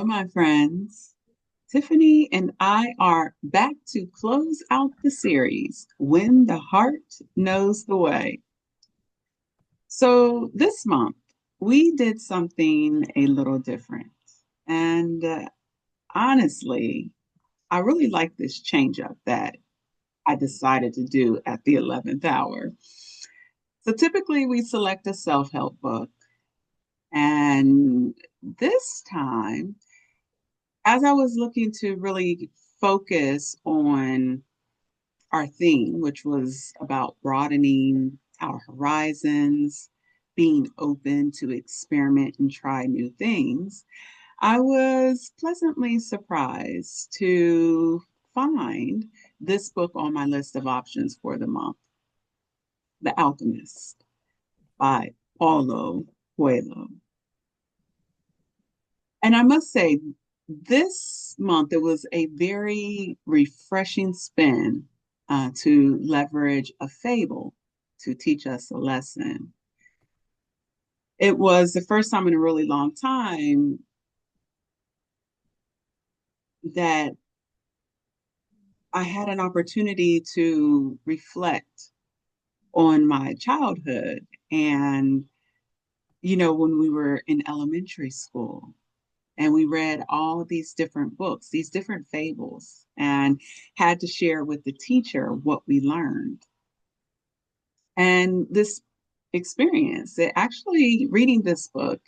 my friends. Tiffany and I are back to close out the series, When the Heart Knows the Way. So this month, we did something a little different. And honestly, I really like this change up that I decided to do at the 11th hour. So typically, we select a self help book. And this time, as I was looking to really focus on our theme, which was about broadening our horizons, being open to experiment and try new things, I was pleasantly surprised to find this book on my list of options for the month, The Alchemist by Paulo Coelho. And I must say, this month it was a very refreshing spin to leverage a fable to teach us a lesson. It was the first time in a really long time that I had an opportunity to reflect on my childhood and, when we were in elementary school and we read all these different books, these different fables, and had to share with the teacher what we learned. And this experience, actually reading this book,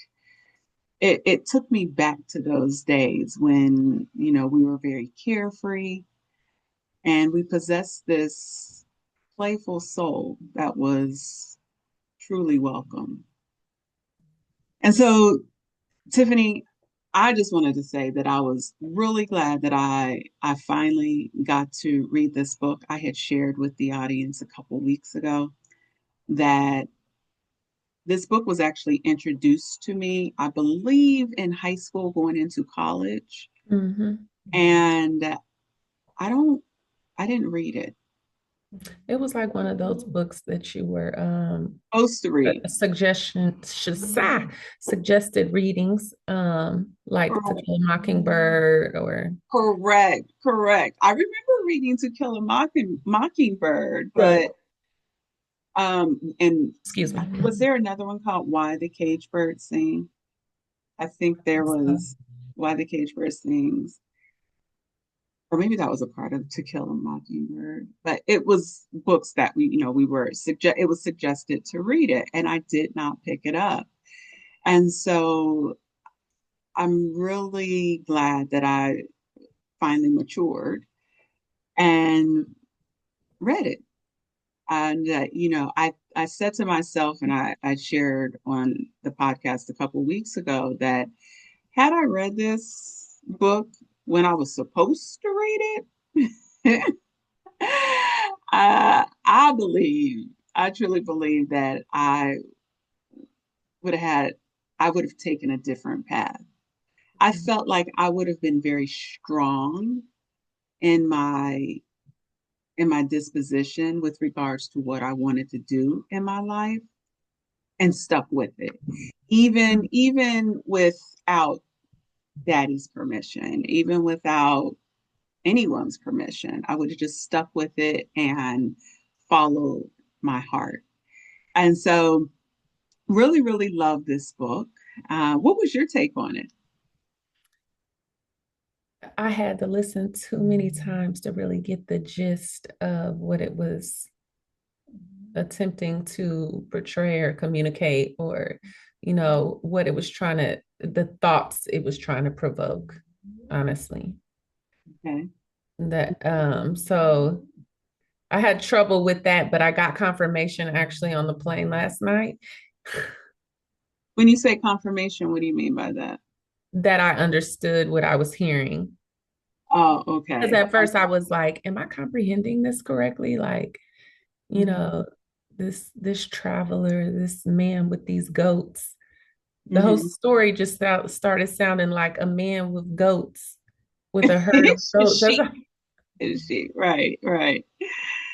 it took me back to those days when, we were very carefree and we possessed this playful soul that was truly welcome. And so, Tiffany, I just wanted to say that I was really glad that I finally got to read this book. I had shared with the audience a couple weeks ago that this book was actually introduced to me, I believe, in high school going into college. hmm And I don't I didn't read it. It was like one of those books that you were Supposed to read. suggested readings, like To Correct. Kill a Mockingbird or Correct. I remember reading To Kill a Mockingbird, the but and excuse me. was there another one called Why the Cage Bird Sing? I think there So, was Why the Cage Bird Sings, or maybe that was a part of To Kill a Mockingbird. But it was books that we were it was suggested to read it, and I did not pick it up. And so I'm really glad that I finally matured and read it. And I said to myself, and I shared on the podcast a couple weeks ago that had I read this book when I was supposed to read it, I truly believe that would have had, I would have taken a different path. I felt like I would have been very strong in my disposition with regards to what I wanted to do in my life and stuck with it. Even without daddy's permission, even without anyone's permission, I would have just stuck with it and followed my heart. And so really, really love this book. What was your take on it? I had to listen too many times to really get the gist of what it was attempting to portray or communicate, or what it was trying to, the thoughts it was trying to provoke, honestly. Okay. That so I had trouble with that, but I got confirmation actually on the plane last night When you say confirmation, what do you mean by that? that I understood what I was hearing. Oh, Because okay. at first I was like, am I comprehending this correctly? Like, you know, this traveler, this man with these goats. The whole Mm-hmm. story just started sounding like a man with goats, with a herd of goats. She is she. Right, right.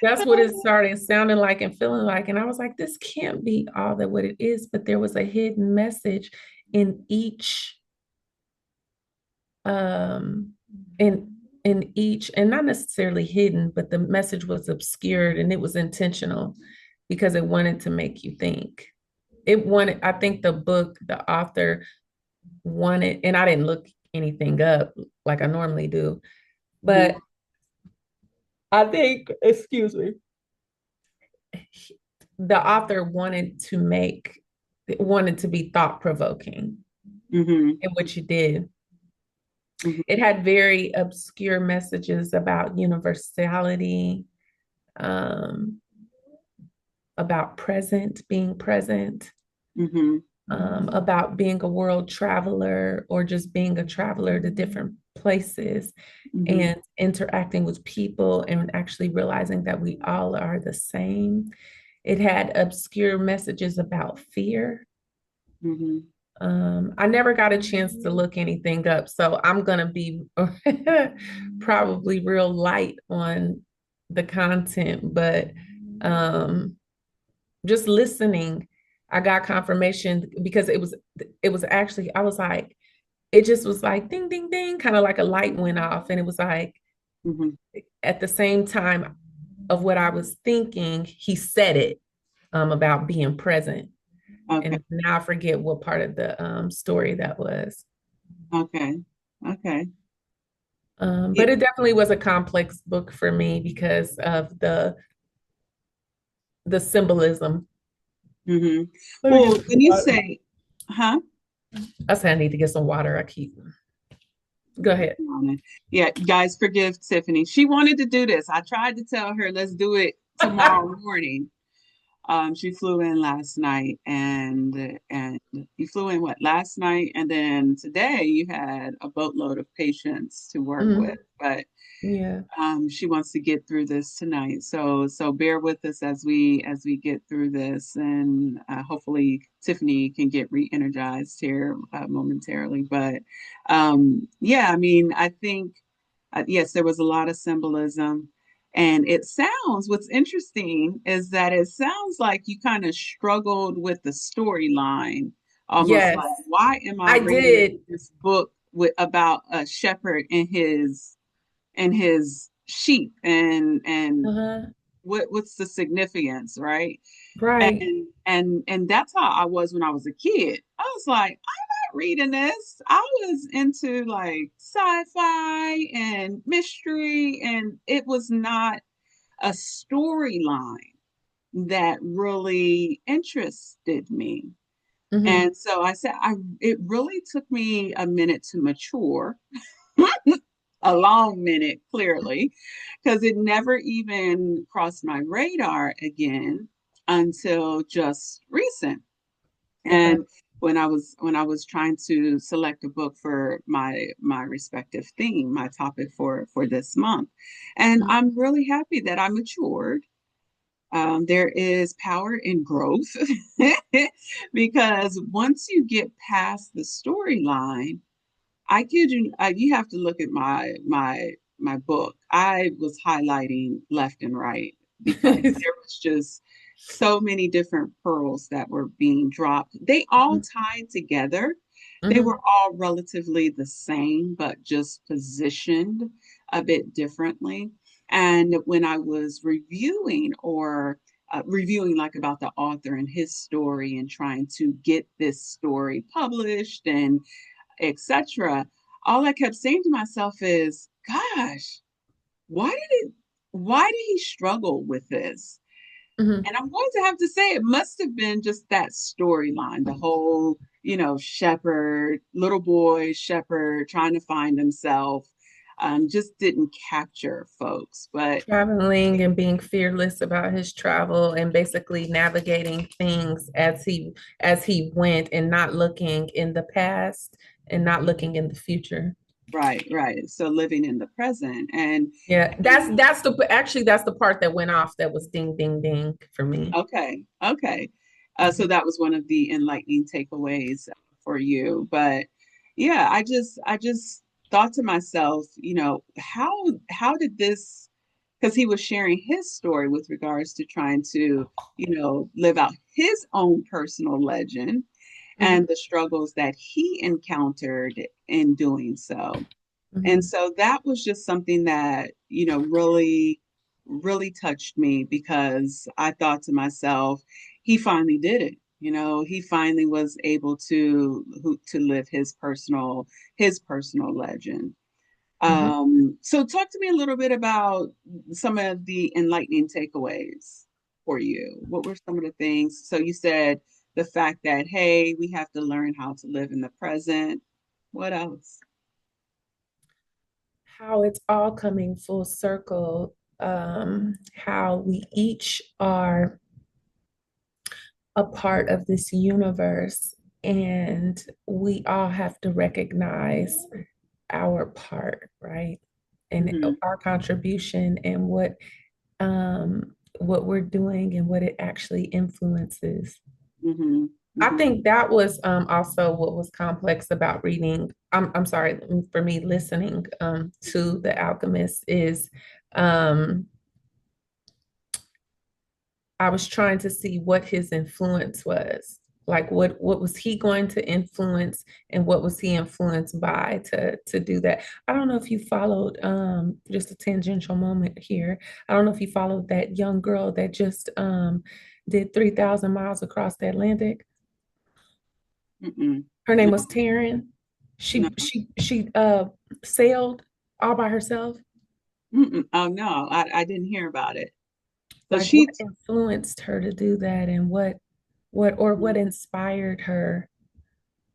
That's what it started sounding like and feeling like. And I was like, this can't be all that what it is. But there was a hidden message in each um in each, and not necessarily hidden, but the message was obscured and it was intentional because it wanted to make you think. It wanted, I think the book, the author wanted, and I didn't look anything up like I normally do, Hmm. but I think, excuse me, the author wanted to be thought provoking, Hmm. in which it did. Hmm. It had very obscure messages about universality, um, about being present, Hmm. about being a world traveler or just being a traveler to different places Hmm. and interacting with people and actually realizing that we all are the same. It had obscure messages about fear. Hmm. I never got a chance to look anything up, so I'm gonna be probably real light on the content, but um, just listening, I got confirmation because it was actually, I was like, it just was like ding ding ding, kind of like a light went off, and it was like Hmm. at the same time of what I was thinking, he said it about being present. Okay. And now I forget what part of the story that was. Okay. Okay. But it definitely was a complex book for me because of the symbolism. Hmm. Let me get Well, some when you water. say, huh? I said I need to get some water. I keep. Go ahead. Yeah, guys, forgive Tiffany. She wanted to do this. I tried to tell her, let's do it tomorrow morning. She flew in last night, and you flew in what last night, and then today you had a boatload of patients to work with. Mhm. But Yeah. she wants to get through this tonight, so bear with us as we get through this, and hopefully Tiffany can get re-energized here momentarily. But yeah, I mean, I think yes, there was a lot of symbolism. And what's interesting is that it sounds like you kind of struggled with the storyline, almost Yes, like, why am I I reading did. this book about a shepherd and his sheep, and Uh-huh. what's the significance, right? Right. And that's how I was when I was a kid. I was like, I'm not reading this. I was into like sci-fi and mystery, and it was not a storyline that really interested me. Hmm. And so I said, it really took me a minute to mature, a long minute, clearly, because it never even crossed my radar again until just recent. Okay. And when I was trying to select a book for my respective theme, my topic for this month, and I'm really happy that I matured. There is power in growth because once you get past the storyline, I kid you, you have to look at my book. I was highlighting left and right because there was just so many different pearls that were being dropped. They all tied together. They Hmm. were all relatively the same, but just positioned a bit differently. And when I was reviewing like about the author and his story and trying to get this story published and etc. All I kept saying to myself is, gosh, why did it why did he struggle with this? Hmm. And I'm going to have to say it must have been just that storyline, the whole, shepherd, little boy shepherd trying to find himself, just didn't capture folks. But Traveling and being fearless about his travel and basically navigating things as he went and not looking in the past and not looking in the future. right, right. So living in the present Yeah, that's and that's the actually that's the part that went off that was ding ding ding for me. okay, okay. So that was one of the enlightening takeaways for you. But yeah, I just thought to myself, how did this? Because he was sharing his story with regards to trying to, live out his own personal legend. Mhm. and the struggles that he encountered in doing so. And Mhm. so that was just something that, really, really touched me because I thought to myself, he finally did it. He finally was able to live his personal legend. Mhm. So talk to me a little bit about some of the enlightening takeaways for you. What were some of the things? So you said the fact that, hey, we have to learn how to live in the present. What else? How it's all coming full circle, how we each are a part of this universe, and we all have to recognize our part, right? And Mm-hmm, our contribution and what we're doing and what it actually influences. mm-hmm, I mm-hmm, think that was also what was complex about reading. I'm sorry, for me, listening to The Alchemist is um, I was trying to see what his influence was. Like what was he going to influence and what was he influenced by to do that? I don't know if you followed just a tangential moment here. I don't know if you followed that young girl that just did 3,000 miles across the Atlantic. mm-mm. Her name No, was Taryn. no, She sailed all by herself. mm-mm. Oh no, I didn't hear about it. So Like what she, influenced her to do that and what inspired her.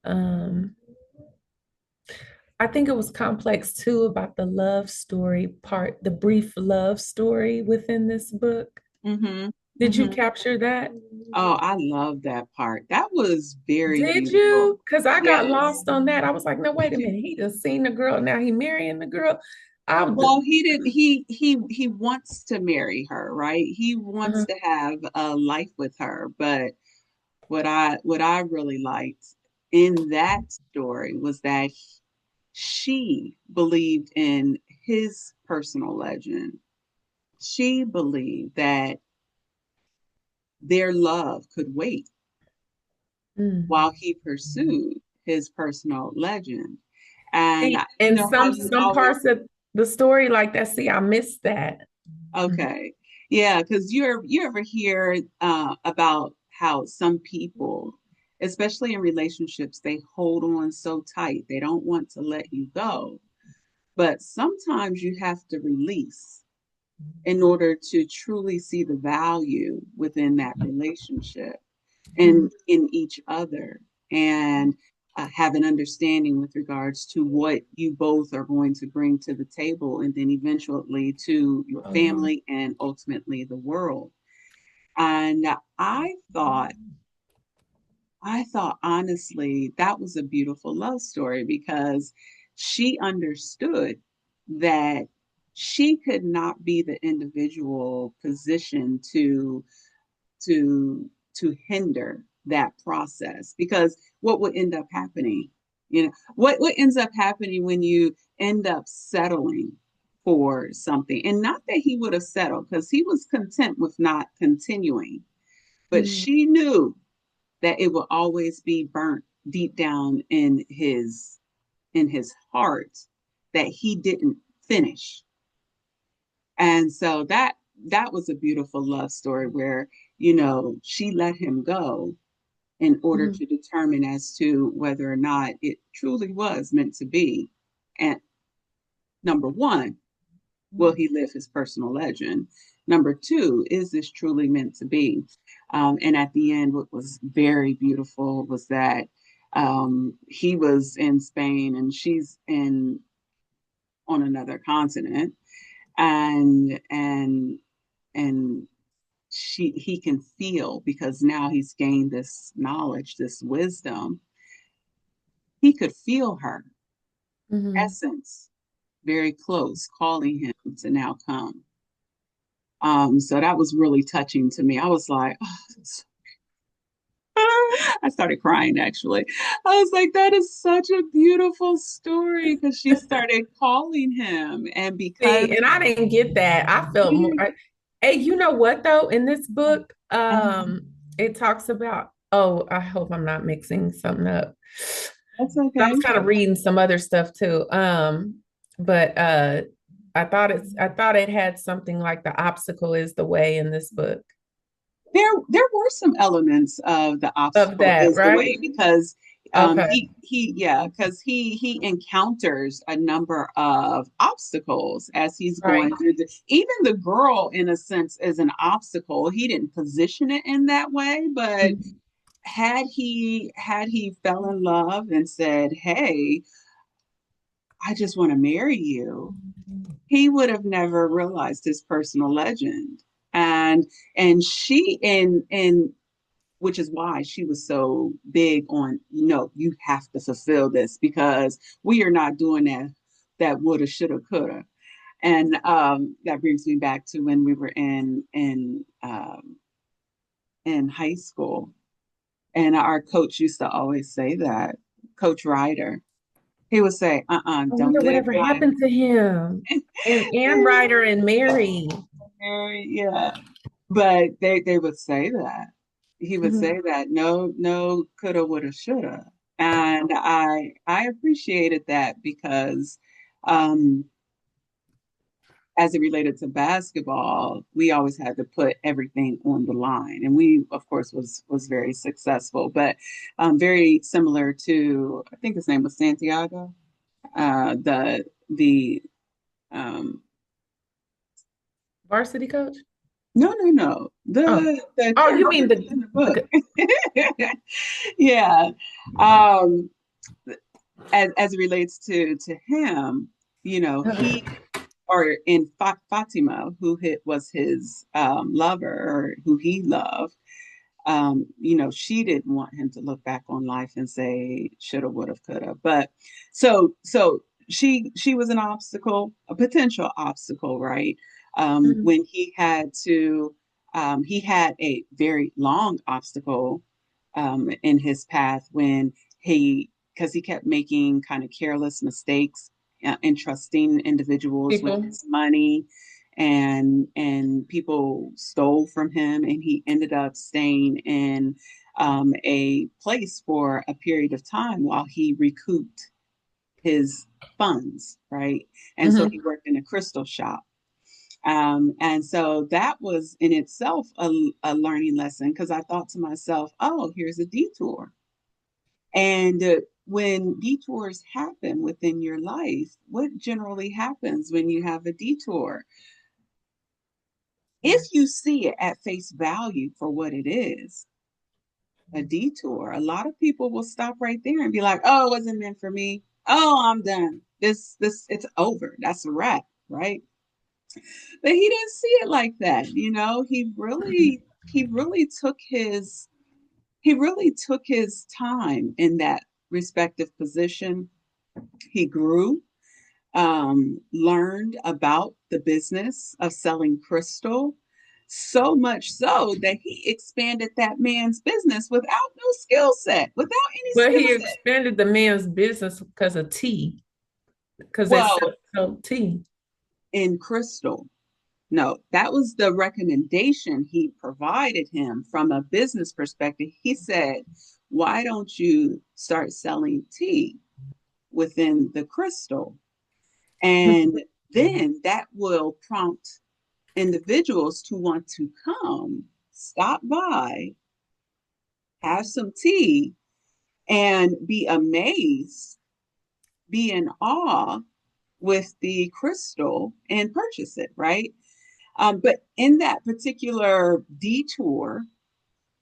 Um, I think it was complex too about the love story part, the brief love story within this book. mm-hmm, Did you mm-hmm. capture that? Oh, I love that part. That was very Did beautiful. you? Because I got Yes. lost on that. I was like, no, wait a minute. He just seen the girl. Now he marrying the girl. I would, Well, he did. He wants to marry her, right? He wants uh, to have a life with her. But what I really liked in that story was that she believed in his personal legend. She believed that their love could wait mm. while he pursued his personal legend. And you And know how you some always, parts of the story like that. See, I missed that. Mm. okay, yeah, because you ever hear about how some people, especially in relationships, they hold on so tight, they don't want to let you go. But sometimes you have to release in order to truly see the value within that relationship Mm. and in each other, and have an understanding with regards to what you both are going to bring to the table, and then eventually to your Oh, family and ultimately the world. And I thought honestly that was a beautiful love story because she understood that she could not be the individual position to hinder that process, because what would end up happening, what ends up happening when you end up settling for something, and not that he would have settled because he was content with not continuing, but mm, she knew that it will always be burnt deep down in his heart that he didn't finish. And so that was a beautiful love story where, she let him go in order mm, to determine as to whether or not it truly was meant to be. And number one, will he live his personal legend? Number two, is this truly meant to be? And at the end, what was very beautiful was that he was in Spain and she's in on another continent, and he can feel, because now he's gained this knowledge, this wisdom. He could feel her mm. essence very close, calling him to now come. So that was really touching to me. I was like, I started crying actually. I was like, that is such a beautiful story because she started calling him. And because, See, and I didn't get that. I felt more. yeah, Hey, you know what though? In this book, uh-huh, it talks about. Oh, I hope I'm not mixing something up. That's I okay. was kind of reading some other stuff too. But I thought it had something like the obstacle is the way in this book There were some elements of the of obstacle that, is the right? way because Okay. he encounters a number of obstacles as he's going Right. through even the girl in a sense is an obstacle. He didn't position it in that way, but Mhm. had he fell in love and said, "Hey, I just want to marry you," he would have never realized his personal legend. And and which is why she was so big on, you have to fulfill this because we are not doing that woulda, shoulda, coulda. And that brings me back to when we were in high school, and our coach used to always say that, Coach Ryder. He would say, I don't wonder live whatever life. happened to him. And Ryder and Mary. Yeah. But they would say that. He would Mhm. say that no, no, coulda, woulda, shoulda. And I appreciated that because um as it related to basketball, we always had to put everything on the line. And we of course was very successful, but very similar to, I think his name was Santiago. The um Varsity coach? no, no, no. Oh. The Oh, you character mean that's in the book. the Yeah. Um, as it relates to him, he or in Fatima, who was his lover or who he loved, she didn't want him to look back on life and say shoulda, woulda, coulda. But so she was an obstacle, a potential obstacle, right? Mhm. When he had a very long obstacle in his path when because he kept making kind of careless mistakes, entrusting individuals with People. his money, and people stole from him, and he ended up staying in a place for a period of time while he recouped his funds, right? And so he Hmm. worked in a crystal shop. And so that was in itself a learning lesson because I thought to myself, oh, here's a detour. And when detours happen within your life, what generally happens when you have a detour? If you see it at face value for what it is, a detour, a lot of people will stop right there and be like, oh, it wasn't meant for me. Oh, I'm done. It's over. That's a wrap, right? But he didn't see it like that. He really took his time in that respective position. He grew, learned about the business of selling crystal, so much so that he expanded that man's business without no skill set, without any But skill he set. expanded the man's business because of tea, because they Well, sell tea. in crystal, no, that was the recommendation he provided him from a business perspective. He said, why don't you start selling tea within the crystal? And then that will prompt individuals to want to come, stop by, have some tea, and be amazed, be in awe with the crystal and purchase it, right? But in that particular detour,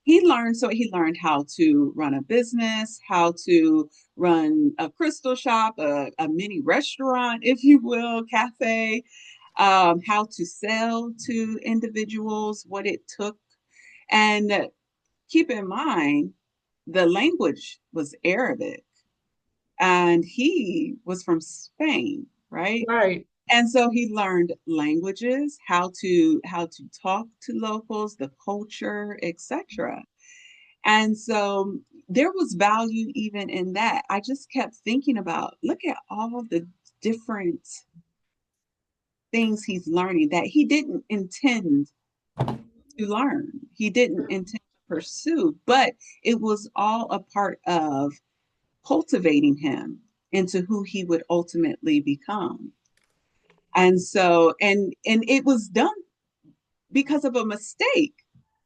he learned how to run a business, how to run a crystal shop, a mini restaurant, if you will, cafe, how to sell to individuals, what it took. And keep in mind, the language was Arabic and he was from Spain, right? Right. And so he learned languages, how to talk to locals, the culture, etc. And so there was value even in that. I just kept thinking about, look at all the different things he's learning that he didn't intend to learn. He didn't intend to pursue, but it was all a part of cultivating him into who he would ultimately become. And so, and it was done because of a mistake,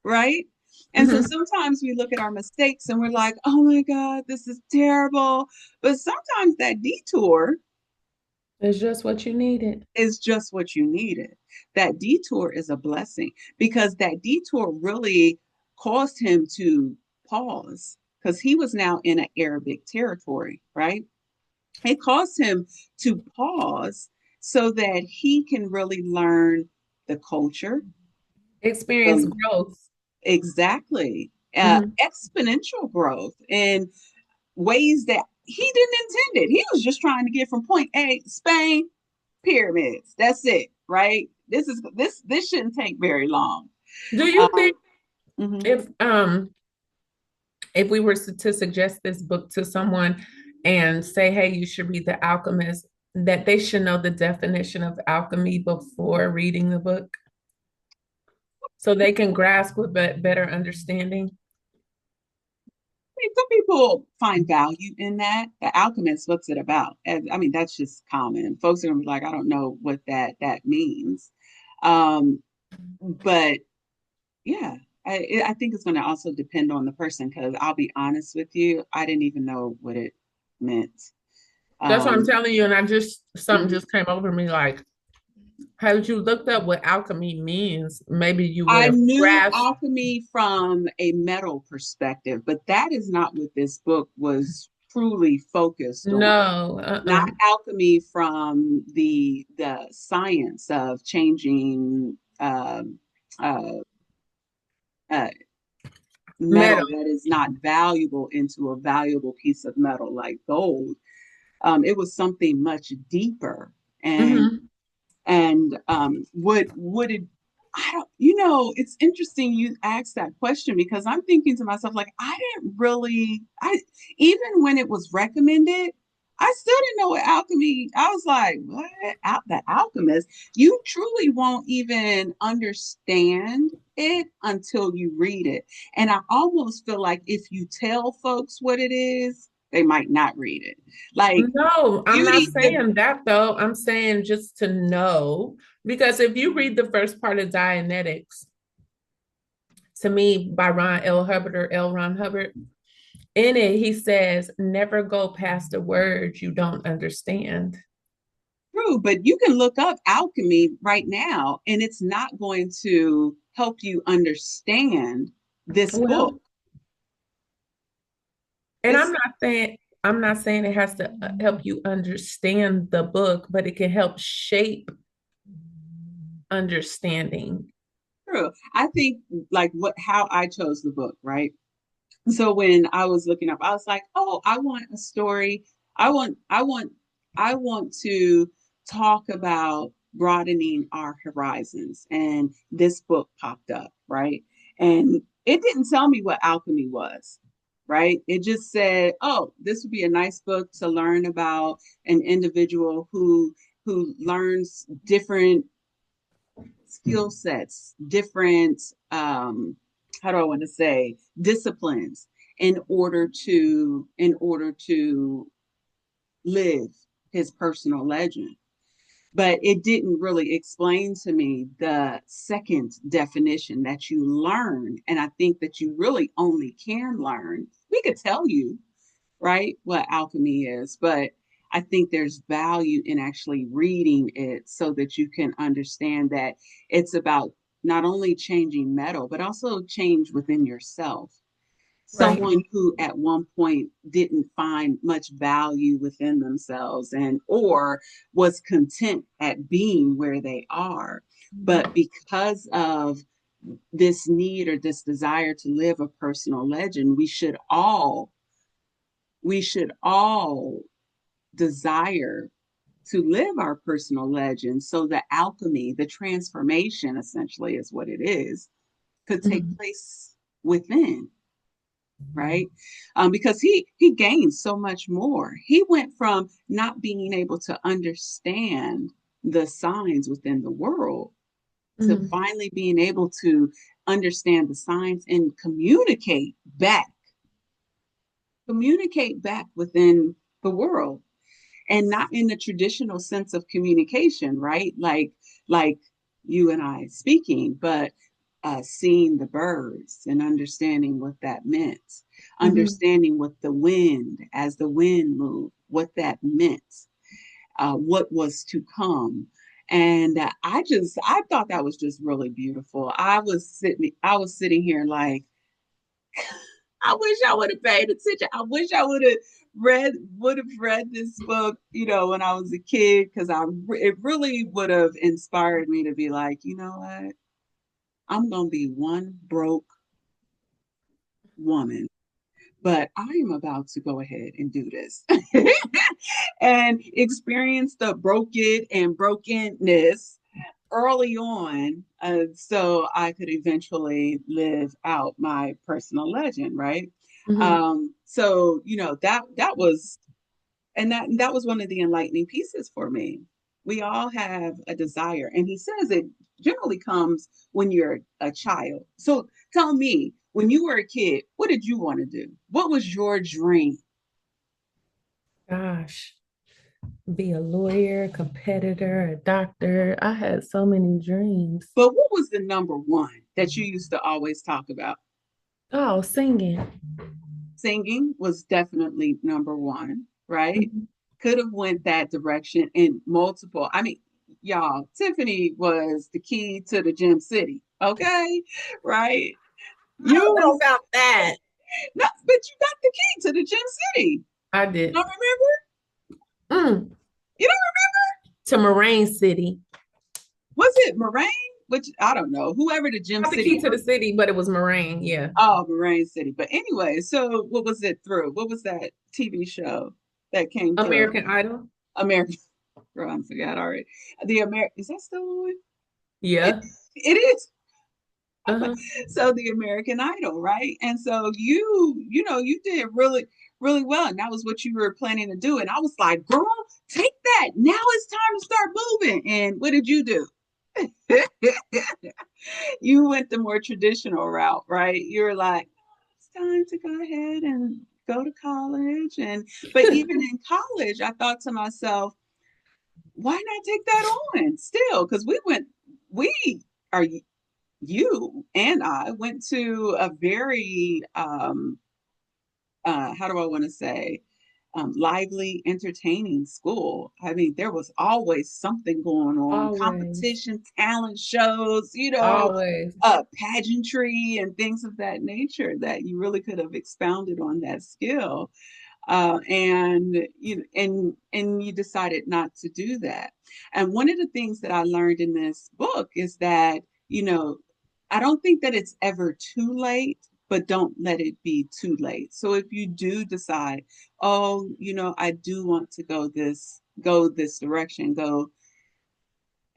right? And so Mhm. sometimes we look at our mistakes and we're like, oh my God, this is terrible. But sometimes that detour It's just what you needed. is just what you needed. That detour is a blessing because that detour really caused him to pause because he was now in an Arabic territory, right? It caused him to pause so that he can really learn the culture, Experience the growth. exactly Mhm. exponential growth in ways that he didn't intend it. He was just trying to get from point A, Spain, pyramids. That's it, right? This shouldn't take very long. Do you Um, think mhm. if if we were to suggest this book to someone and say, hey, you should read The Alchemist, that they should know the definition of alchemy before reading the book so they can grasp with better understanding? Some people find value in that. The Alchemist, what's it about? And, I mean, that's just common. Folks are gonna be like, I don't know what that means. Um, but yeah, I think it's going to also depend on the person because I'll be honest with you, I didn't even know what it meant. That's what I'm Um, telling you. And I just, something mhm. just came over me like, had you looked up what alchemy means, maybe you would I have knew grasped. alchemy from a metal perspective, but that is not what this book was truly focused on. No, Not alchemy from the science of changing uh, uh, metal metal. that is not valuable into a valuable piece of metal like gold. It was something much deeper, and Hmm. would it, I don't, it's interesting you asked that question because I'm thinking to myself like I didn't really, I even when it was recommended, I still didn't know what alchemy. I was like, what? The Alchemist? You truly won't even understand it until you read it. And I almost feel like if you tell folks what it is, they might not read it. Like No, I'm not beauty, the saying that though. I'm saying just to know, because if you read the first part of Dianetics, to me, by Ron L. Hubbard or L. Ron Hubbard, in it, he says, never go past a word you don't understand. true, but you can look up alchemy right now and it's not going to help you understand this book. Well, and It's I'm not saying it has to help you understand the book, but it can help shape understanding. true. I think like what how I chose the book, right? So when I was looking up, I was like, oh, I want a story. I want to talk about broadening our horizons. And this book popped up, right? And it didn't tell me what alchemy was, right? It just said, oh, this would be a nice book to learn about an individual who learns different skill sets, different how do I want to say disciplines in order to live his personal legend. But it didn't really explain to me the second definition that you learn. And I think that you really only can learn. We could tell you, right, what alchemy is, but I think there's value in actually reading it so that you can understand that it's about not only changing metal, but also change within yourself. Right. Someone who at one point didn't find much value within themselves and or was content at being where they are, but because of this need or this desire to live a personal legend, we should all desire to live our personal legend so the alchemy, the transformation essentially is what it is, could take Mhm. place within, right? Because he gained so much more. He went from not being able to understand the signs within the world to Hmm. finally being able to understand the signs and communicate back within the world, and not in the traditional sense of communication, right? Like you and I speaking, but seeing the birds and understanding what that meant, Hmm. understanding what the wind, as the wind moved, what that meant, what was to come. And I thought that was just really beautiful. I was sitting here like, I wish I would have paid attention. I wish I would have read this book, when I was a kid, because it really would have inspired me to be like, you know what? I'm gonna be one broke woman, but I am about to go ahead and do this and experience the broken and brokenness early on, so I could eventually live out my personal legend, right? Hmm. So that was, and that was one of the enlightening pieces for me. We all have a desire, and he says it generally comes when you're a child. So tell me, when you were a kid, what did you want to do? What was your dream? Gosh, be a lawyer, competitor, a doctor. I had so many dreams. But what was the number one that you used to always talk about? Oh, singing. Singing was definitely number one, right? Mhm. Could have went that direction in multiple. I mean, y'all, Tiffany was the key to the Gym City, okay? Right? I You don't know was about that. no, but you got the key to the Gym City. I You don't did. remember? Mm, You don't to Moraine City. Was it Moraine? Which I don't know. Whoever the Gym Not the City. key to the city, but it was Moraine. Yeah. Oh, Moraine City. But anyway, so what was it through? What was that TV show that came through? American Idol. American. Girl, I forgot already. The American, is that still on? It, Yeah. it is. Uh-huh. So the American Idol, right? And so you did really, really well. And that was what you were planning to do. And I was like, girl, take that. Now it's time to start moving. And what did you do? You went the more traditional route, right? You were like, it's time to go ahead and go to college. And but even in college, I thought to myself, why not take that on still? Because we are, you and I went to a very how do I want to say, lively, entertaining school. I mean, there was always something going on, Always. competition, talent shows, Always. pageantry and things of that nature that you really could have expounded on that skill. And you decided not to do that. And one of the things that I learned in this book is that, I don't think that it's ever too late, but don't let it be too late. So if you do decide, oh, I do want to go this direction, go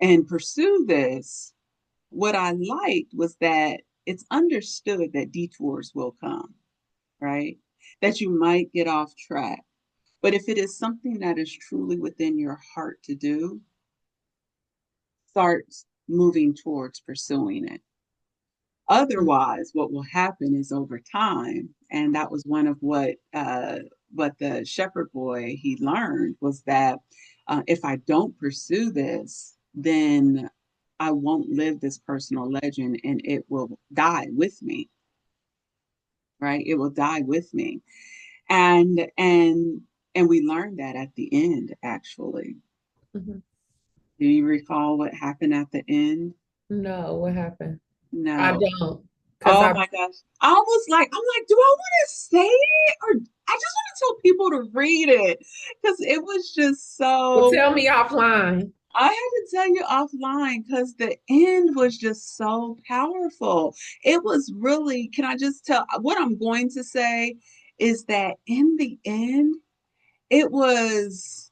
and pursue this, what I liked was that it's understood that detours will come, right? That you might get off track. But if it is something that is truly within your heart to do, start moving towards pursuing it. Otherwise, what will happen is over time, and that was one of what the shepherd boy he learned was that if I don't pursue this, then I won't live this personal legend, and it will die with me, right? It will die with me, and we learned that at the end, actually. Mhm. Do you recall what happened at the end? No, what happened? I No. don't. Because Oh I my gosh. I'm like, do I want to say it, or I just want to tell people to read it? Because it was just well so, tell me offline. I had to tell you offline because the end was just so powerful. It was really, can I just tell what I'm going to say is that in the end, it was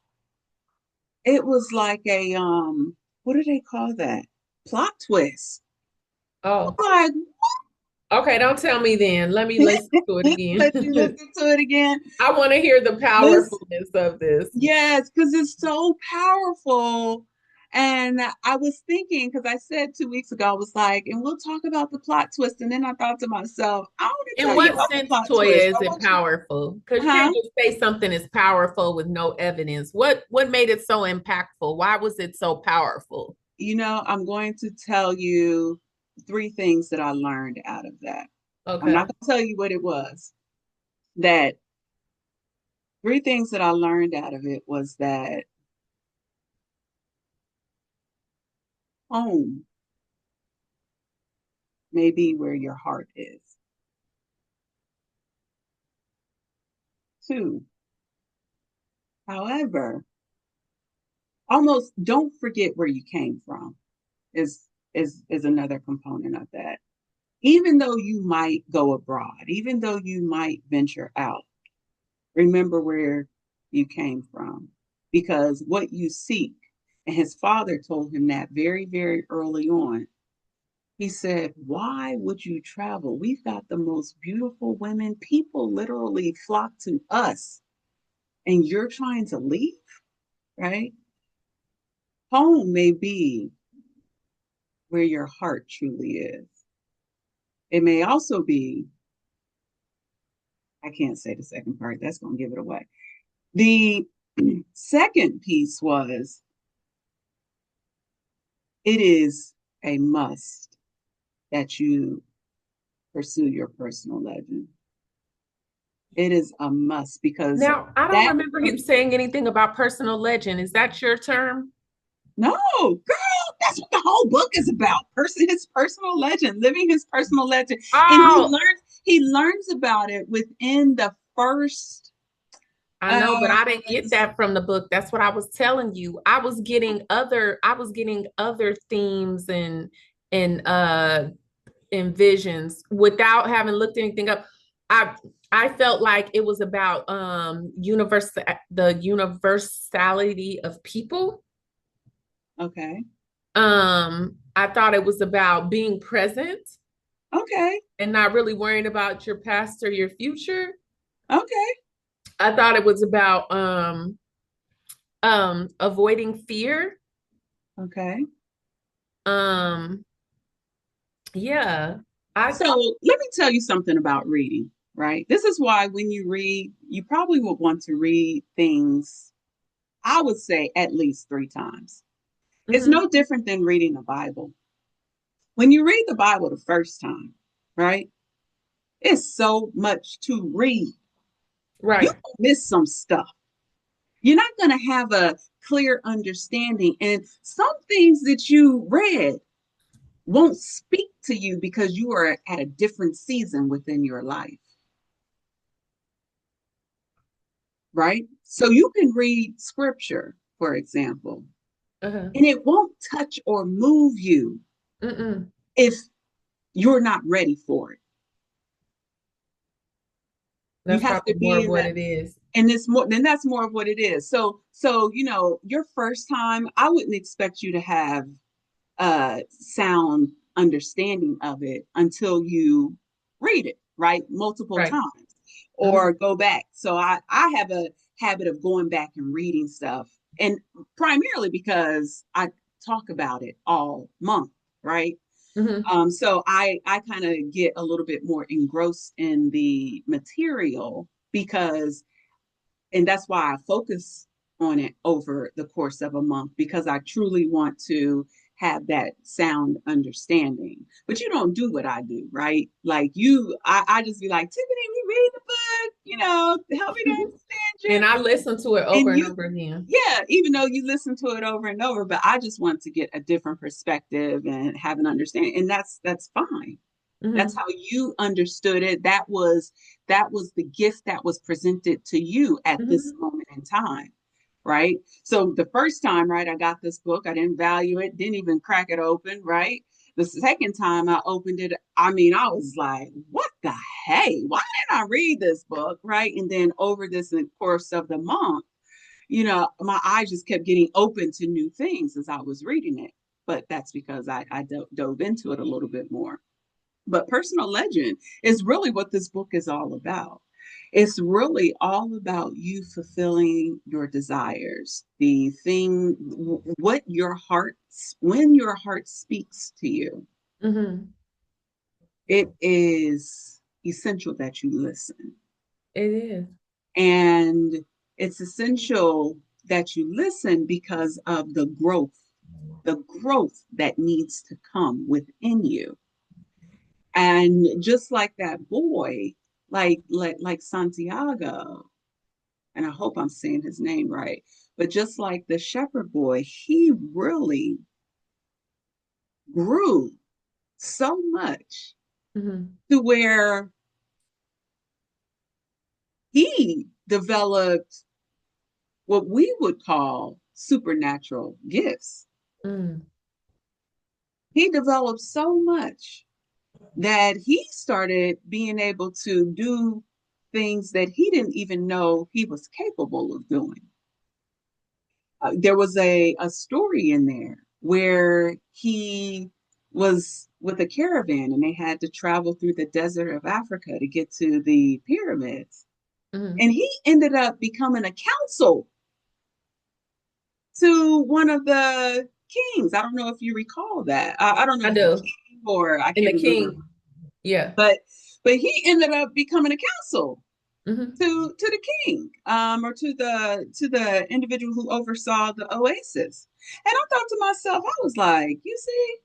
it was like a what do they call that? Plot twist. Oh, Like, okay, don't tell me then. Let me listen to it again. let you listen to it again. I want to hear the Listen, powerfulness of this. yes, because it's so powerful. And I was thinking, because I said 2 weeks ago, I was like, and we'll talk about the plot twist. And then I thought to myself, I want to In tell you what about the sense, plot twist. Toya, I is it want you, powerful? Because you huh? can't just say something is powerful with no evidence. What made it so impactful? Why was it so powerful? I'm going to tell you three things that I learned out of that. I'm not Okay. going to tell you what it was. That three things that I learned out of it was that home may be where your heart is. Two, however, almost don't forget where you came from is is another component of that. Even though you might go abroad, even though you might venture out, remember where you came from because what you seek, and his father told him that very, very early on. He said, why would you travel? We've got the most beautiful women. People literally flock to us, and you're trying to leave, right? Home may be where your heart truly is. It may also be, I can't say the second part, that's going to give it away. The second piece was, it is a must that you pursue your personal legend. It is a must because Now, I don't that, remember him saying anything about personal legend. Is that your term? no, girl, that's what the whole book is about. His personal legend, living his personal legend. And Oh, he learns about it within the first I uh know, but I didn't get that from the book. That's what I was telling you. I was getting other themes and visions without having looked anything up. I felt like it was about the universality of people. okay. I thought it was about being present Okay. and not really worrying about your past or your future. Okay. I thought it was about avoiding fear. Okay. Um yeah. I So let me tell you something about reading, right? This is why when you read, you probably would want to read things, I would say at least three times. It's mhm, no different than reading the Bible. When you read the Bible the first time, right? It's so much to read. You right. miss some stuff. You're not going to have a clear understanding. And some things that you read won't speak to you because you are at a different season within your life, right? So you can read scripture, for example, Uh-huh. and it won't touch or move you Mm-mm. if you're not ready for it. You That's have probably to more be of in what that. it is. And it's more, then that's more of what it is. So your first time, I wouldn't expect you to have sound understanding of it until you read it, right? Multiple Right. times Hmm. or go back. So I have a habit of going back and reading stuff, and primarily because I talk about it all month, right? Hmm. So I kind of get a little bit more engrossed in the material because, and that's why I focus on it over the course of a month because I truly want to have that sound understanding. But you don't do what I do, right? Like I just be like, Tiffany, we read the book, help me to understand And you. I listen to it over And and you, over again. yeah, even though you listen to it over and over, but I just want to get a different perspective and have an understanding. And that's fine. That's Hmm. how you understood it. That was the gift that was presented to you at this Hmm. moment in time, right? So the first time, right, I got this book, I didn't value it, didn't even crack it open, right? The second time I opened it, I mean, I was like, what the hey? Why didn't I read this book, right? And then over this in the course of the month, my eyes just kept getting open to new things as I was reading it. But that's because I dove into it a little bit more. But personal legend is really what this book is all about. It's really all about you fulfilling your desires, the thing, what your heart, when your heart speaks to you, Hmm. it is essential that you listen. It is. And it's essential that you listen because of the growth that needs to come within you. And just like that boy, like Santiago, and I hope I'm saying his name right, but just like the shepherd boy, he really grew so much Hmm. to where he developed what we would call supernatural gifts. Mm. He developed so much that he started being able to do things that he didn't even know he was capable of doing. There was a story in there where he was with a caravan and they had to travel through the desert of Africa to get to the pyramids. Hmm. And he ended up becoming a counsel to one of the kings. I don't know if you recall that. I don't know I if a do. king or I And can't the remember, king. Yeah. but he ended up becoming a counsel Hmm. to the king, or to the individual who oversaw the oasis. And I thought to myself, I was like, you see,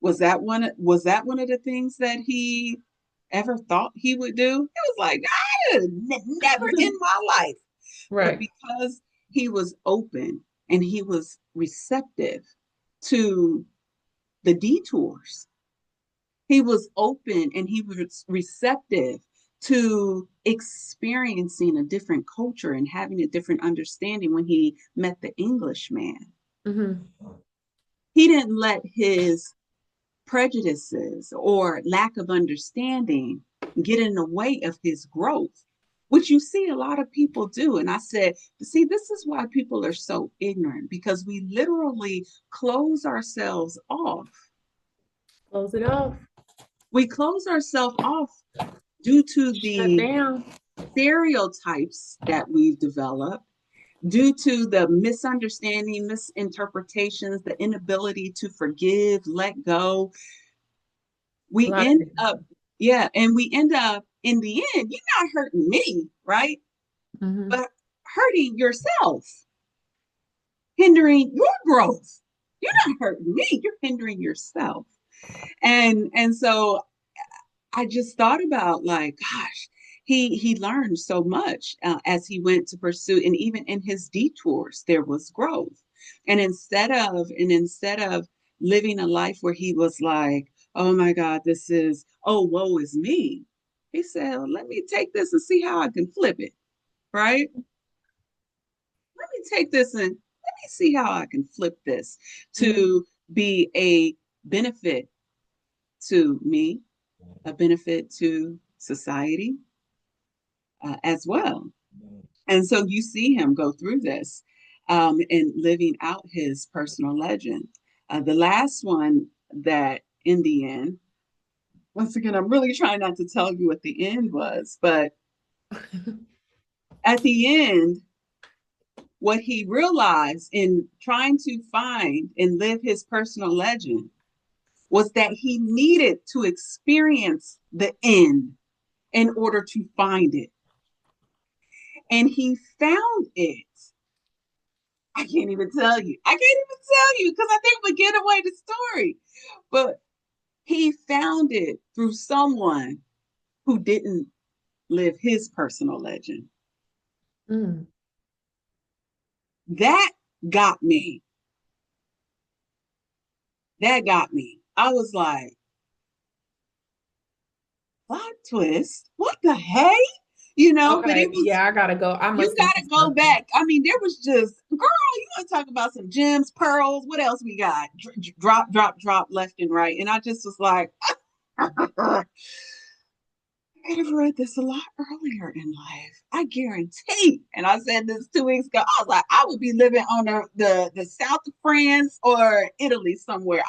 was that one of the things that he ever thought he would do? It was like, never in my life. But Right. because he was open and he was receptive to the detours, he was open and he was receptive to experiencing a different culture and having a different understanding when he met the Englishman. Hmm. He didn't let his prejudices or lack of understanding get in the way of his growth, which you see a lot of people do. And I said, see, this is why people are so ignorant because we literally close ourselves off. Close it off. We close ourselves off due to Shut the down. stereotypes that we've developed, due to the misunderstanding, misinterpretations, the inability to forgive, let go. A We lot of end different up, yeah, and we end up in the end, you're not hurting me, right? things. Hmm. But hurting yourself, hindering your growth. You're not hurting me, you're hindering yourself. And so I just thought about like, gosh, he learned so much as he went to pursue, and even in his detours, there was growth. And instead of living a life where he was like, oh my God, this is woe is me. He said, well, let me take this and see how I can flip it, right? Let me take this and let me see how I can flip this Hmm. to be a benefit to me, a benefit to society, as well. And so you see him go through this, and living out his personal legend. The last one that in the end, once again, I'm really trying not to tell you what the end was, but at the end, what he realized in trying to find and live his personal legend was that he needed to experience the end in order to find it. And he found it. I can't even tell you. I can't even tell you because I think we get away the story. But he found it through someone who didn't live his personal legend. Mm. That got me. That got me. I was like, plot twist? What the heck? But Okay. it was, Yeah, I gotta go. I you must have got to missed go something. back. I mean, there was just, girl, you want to talk about some gems, pearls? What else we got? Drop, drop, drop left and right. And I just was like, I have read this a lot earlier in life. I guarantee. And I said this 2 weeks ago. I was like, I would be living on the south of France or Italy somewhere.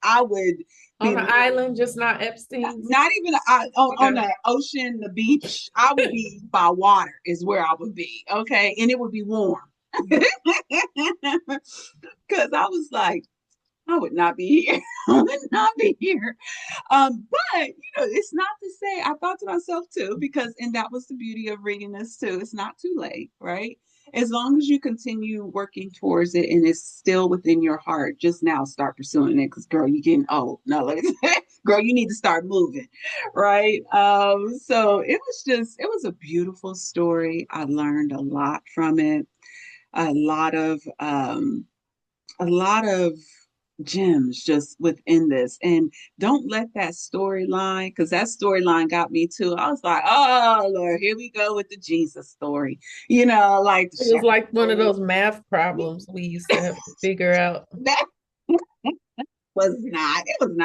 I would On be the living island, just not Epstein's. not even on Okay. the ocean, the beach. I would be by water is where I would be. Okay. And it would be warm. Because I was like, I would not be here. I would not be here. But it's not to say I thought to myself too, because and that was the beauty of reading this too. It's not too late, right? As long as you continue working towards it and it's still within your heart, just now start pursuing it. Because girl, you're getting old. No, let me say, girl, you need to start moving, right? So it was a beautiful story. I learned a lot from it. A lot of a lot of gems just within this. And don't let that storyline, because that storyline got me too. I was like, oh Lord, here we go with the Jesus story. Like the It was shepherd like one of boy. those math problems we used to have to figure out. That it was not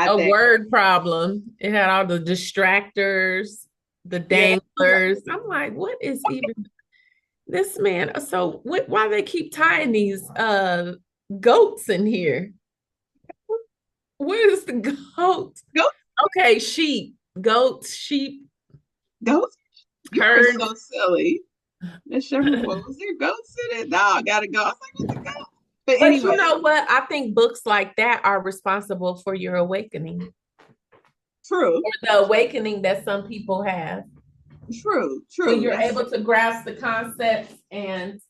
A that. word problem. It had all the distractors, the Yeah. danglers. I'm like, what is even this man? So why they keep tying these goats in here? Where is the goat? Go, Okay, sheep, goats, sheep, go. You are herds. so silly. The shepherd boy, was there goats in it? No, I gotta go. I was like, what the goat? But But you anyway, know what? I think books like that are responsible for your awakening, true, or the awakening that some people have. true, When true. you're That's able to grasp the concepts and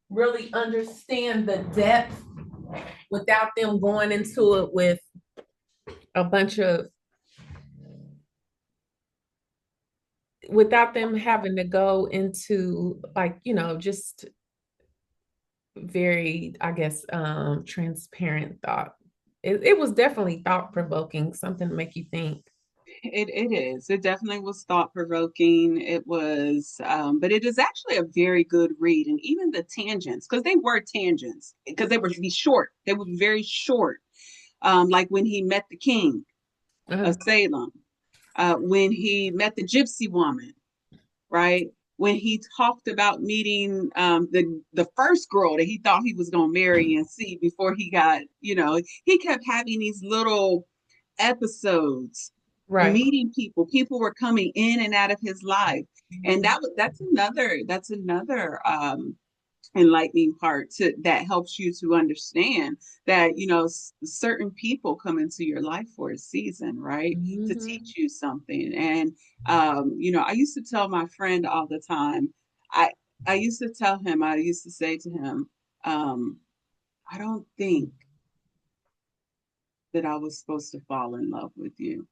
really understand the depth without them going into it with a bunch of, without them having to go into like, just very, I guess, transparent thought. It was definitely thought provoking, something to make you think. it is. It definitely was thought provoking. It was, but it is actually a very good read. And even the tangents, because they were tangents, because they would be short. They would be very short. Like when he met the king Uh, of Salem, when he met the gypsy woman, right? When he talked about meeting the first girl that he thought he was going to marry and see before he got, he kept having these little episodes right. meeting people. People were coming in and out of his life, and that's another enlightening part that helps you to understand that certain people come into your life for a season, right, to Mhm. teach you something. And I used to tell my friend all the time. I used to say to him, um, I don't think that I was supposed to fall in love with you.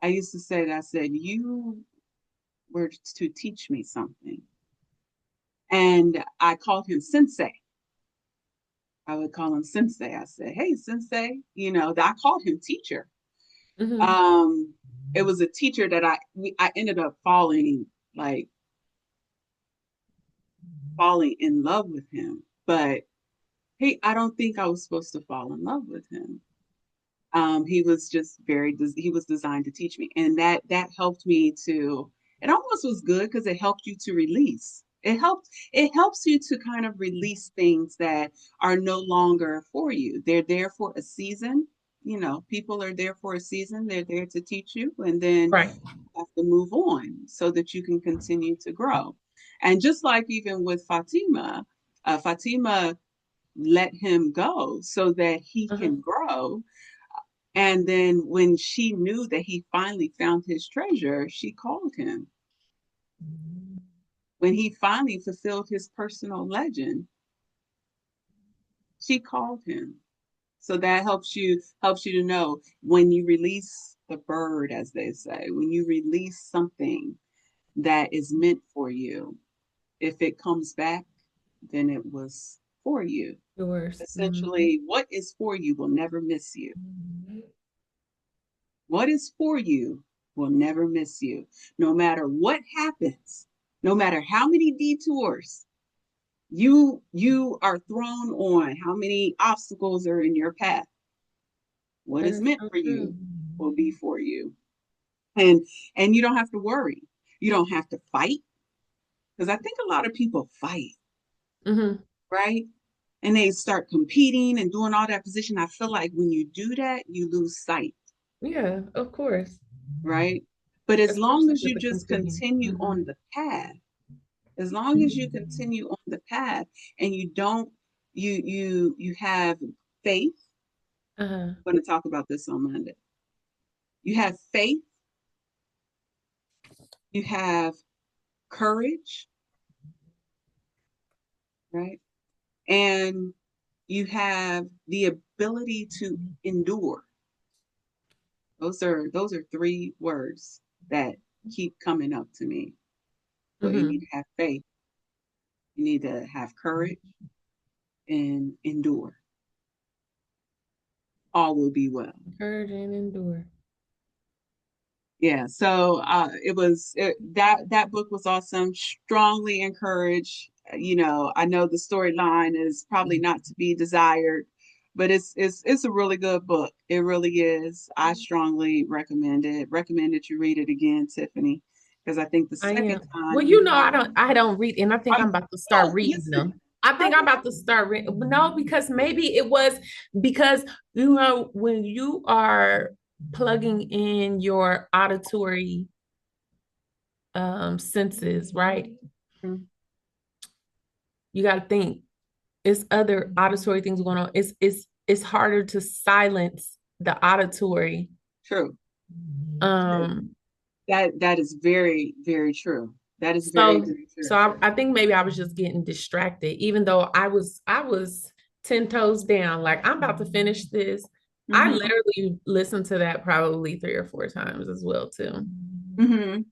I used to say that. I said, you were to teach me something. And I called him sensei. I would call him sensei. I said, hey, sensei, I called him teacher. Mhm. Um, it was a teacher that I ended up like falling in love with him. But hey, I don't think I was supposed to fall in love with him. He was just he was designed to teach me, and that helped me to. It almost was good because it helped you to release. It helps you to kind of release things that are no longer for you. They're there for a season. People are there for a season. They're there to teach you, and then Right. you have to move on so that you can continue to grow. And just like even with Fatima let him go so that he Uh-huh. can grow. And then when she knew that he finally found his treasure, she called him. When he finally fulfilled his personal legend, she called him. So that helps you to know when you release the bird, as they say, when you release something that is meant for you, if it comes back, then it was for you. Yours. Mhm. Essentially, what is for you will never miss you. What is for you will never miss you. No matter what happens, no matter how many detours you are thrown on, how many obstacles are in your path, what That is is meant so for you true. will be for you. and you don't have to worry. You don't have to fight, because I think a lot of people fight, Hmm. right? And they start competing and doing all that position. I feel like when you do that, you lose sight, Yeah, of course. right? But as long Especially as with you the just competing. continue Hmm. on the path, as long as you continue on the path and you don't, you have faith. Uh-huh. I'm going to talk about this on Monday. You have faith, you have courage, right? And you have the ability to endure. Those are three words that keep coming up to me. So you need Hmm. to have faith, you need to have courage and endure. All will be well. Courage and endure. Yeah, so that book was awesome. Strongly encourage. I know the storyline is probably not to be desired, but it's a really good book. It really is. I strongly recommend it. Recommend that you read it again, Tiffany, because I think the I second am. time Well, you I don't read, and I think um, I'm about to start no, reading listen. them. I How think I'm about to start reading. No, because maybe it was because when you are plugging in your auditory senses, right? about You got to think it's other auditory things going on. It's harder to silence the auditory. true, true. Um, That is very, very true. That is very, So, very so true. I think maybe I was just getting distracted, even though I was 10 toes down. Like I'm about to finish this. I Hmm. literally listened to that probably 3 or 4 times as well too.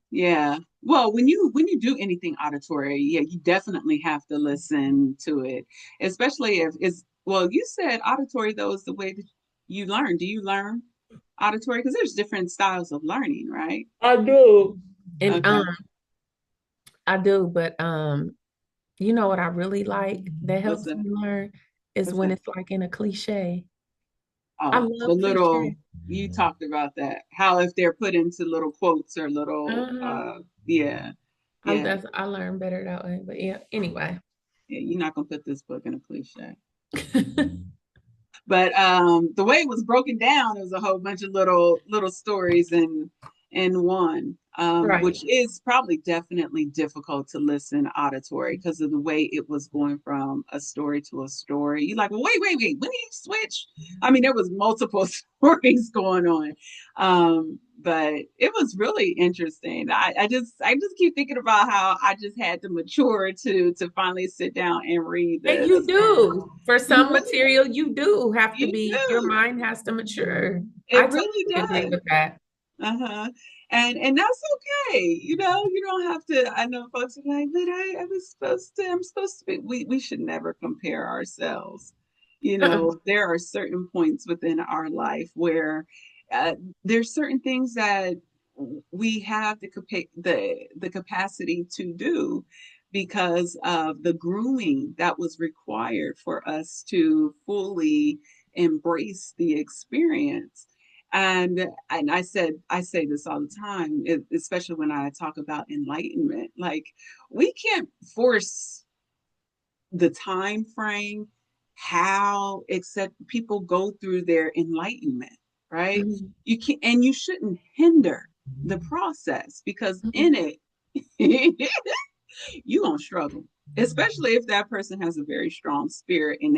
Yeah. Well, when you do anything auditory, yeah, you definitely have to listen to it, especially if it's well. You said auditory though is the way that you learn. Do you learn auditory? Because there's different styles of learning, right? I do. And Okay. I do, but you know what I really like that What's helps that? me learn is What's when that? it's like in a cliche. I Oh, the love little cliche. you talked about that. How if they're put into little quotes or little Uh-huh. yeah, yeah, I learn better that way. But yeah, anyway. yeah. You're not gonna put this book in a cliche. But the way it was broken down, it was a whole bunch of little stories in one, Right. which is probably definitely difficult to listen auditory because of the way it was going from a story to a story. You're like, well, wait, when did you switch? I mean, there was multiple stories going on, but it was really interesting. I just keep thinking about how I just had to mature to finally sit down and read And you this. do. For You some really material, you do have to you be, your do. mind has to mature. I It totally really agree does. with that. Uh-huh. And that's okay. You don't have to. I know folks are like, but I'm supposed to be. We should never compare ourselves. There are certain points within our life where uh, there's certain things that we have the capacity to do because of the grooming that was required for us to fully embrace the experience. And I say this all the time, especially when I talk about enlightenment. Like, we can't force the time frame how, except people go through their enlightenment, right? Mhm. You can and you shouldn't hinder the process, because in Mhm. it you're gonna struggle, especially if that person has a very strong spirit and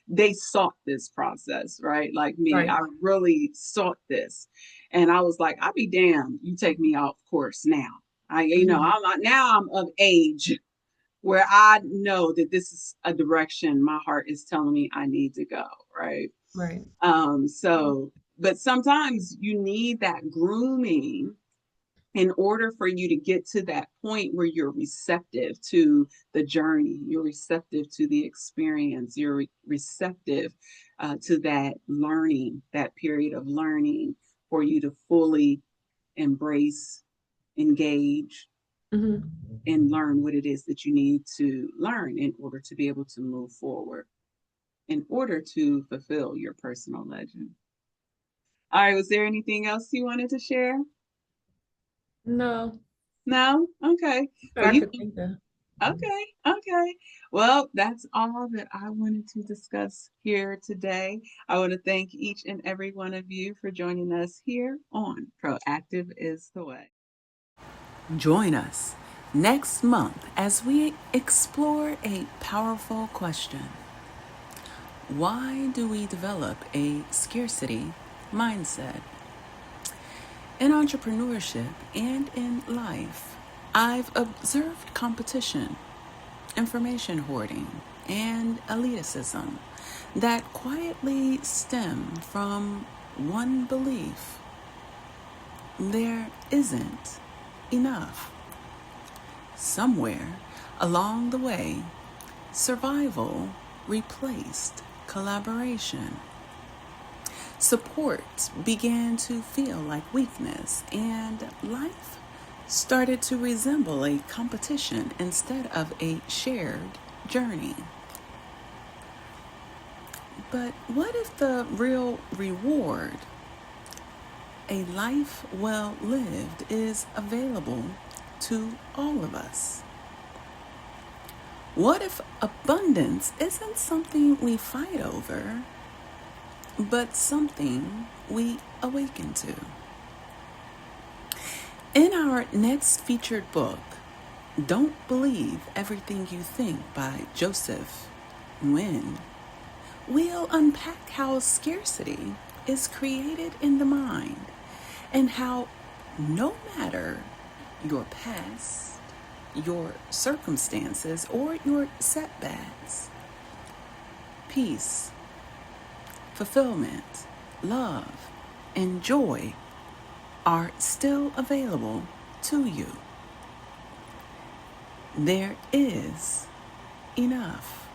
they sought this process, right? Like me, Right. I really sought this, and I was like, I'll be damned, you take me off course now. Mhm. I'm not, now I'm of age where I know that this is a direction my heart is telling me I need to go, right? Right. So but sometimes you need that grooming in order for you to get to that point where you're receptive to the journey, you're receptive to the experience, you're receptive to that learning, that period of learning, for you to fully embrace, engage, Mhm. and learn what it is that you need to learn in order to be able to move forward, in order to fulfill your personal legend. All right, was there anything else you wanted to share? No, No? Okay. that Well, I you could think of. okay, okay. Well, that's all that I wanted to discuss here today. I want to thank each and every one of you for joining us here on Proactive is the Way. Join us next month as we explore a powerful question. Why do we develop a scarcity mindset? In entrepreneurship and in life, I've observed competition, information hoarding, and elitism that quietly stem from one belief: there isn't enough. Somewhere along the way, survival replaced collaboration. Support began to feel like weakness, and life started to resemble a competition instead of a shared journey. But what if the real reward, a life well lived, is available to all of us? What if abundance isn't something we fight over, but something we awaken to? In our next featured book, Don't Believe Everything You Think by Joseph Nguyen, we'll unpack how scarcity is created in the mind and how no matter your past, your circumstances, or your setbacks, peace, fulfillment, love, and joy are still available to you. There is enough.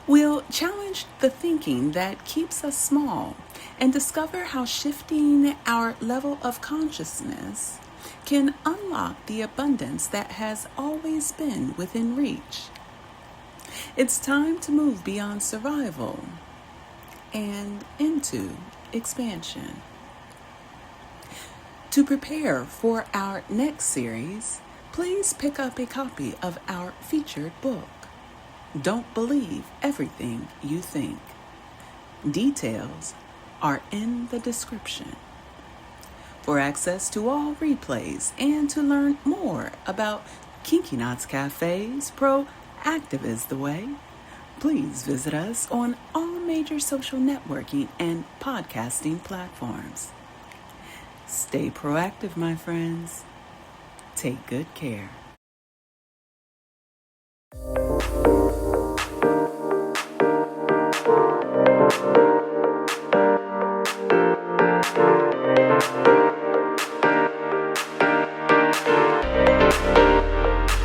We'll challenge the thinking that keeps us small and discover how shifting our level of consciousness can unlock the abundance that has always been within reach. It's time to move beyond survival and into expansion. To prepare for our next series, please pick up a copy of our featured book, Don't Believe Everything You Think. Details are in the description. For access to all replays and to learn more about Kinky Knots Cafe's Proactive is the Way, please visit us on all major social networking and podcasting platforms. Stay proactive, my friends. Take good care.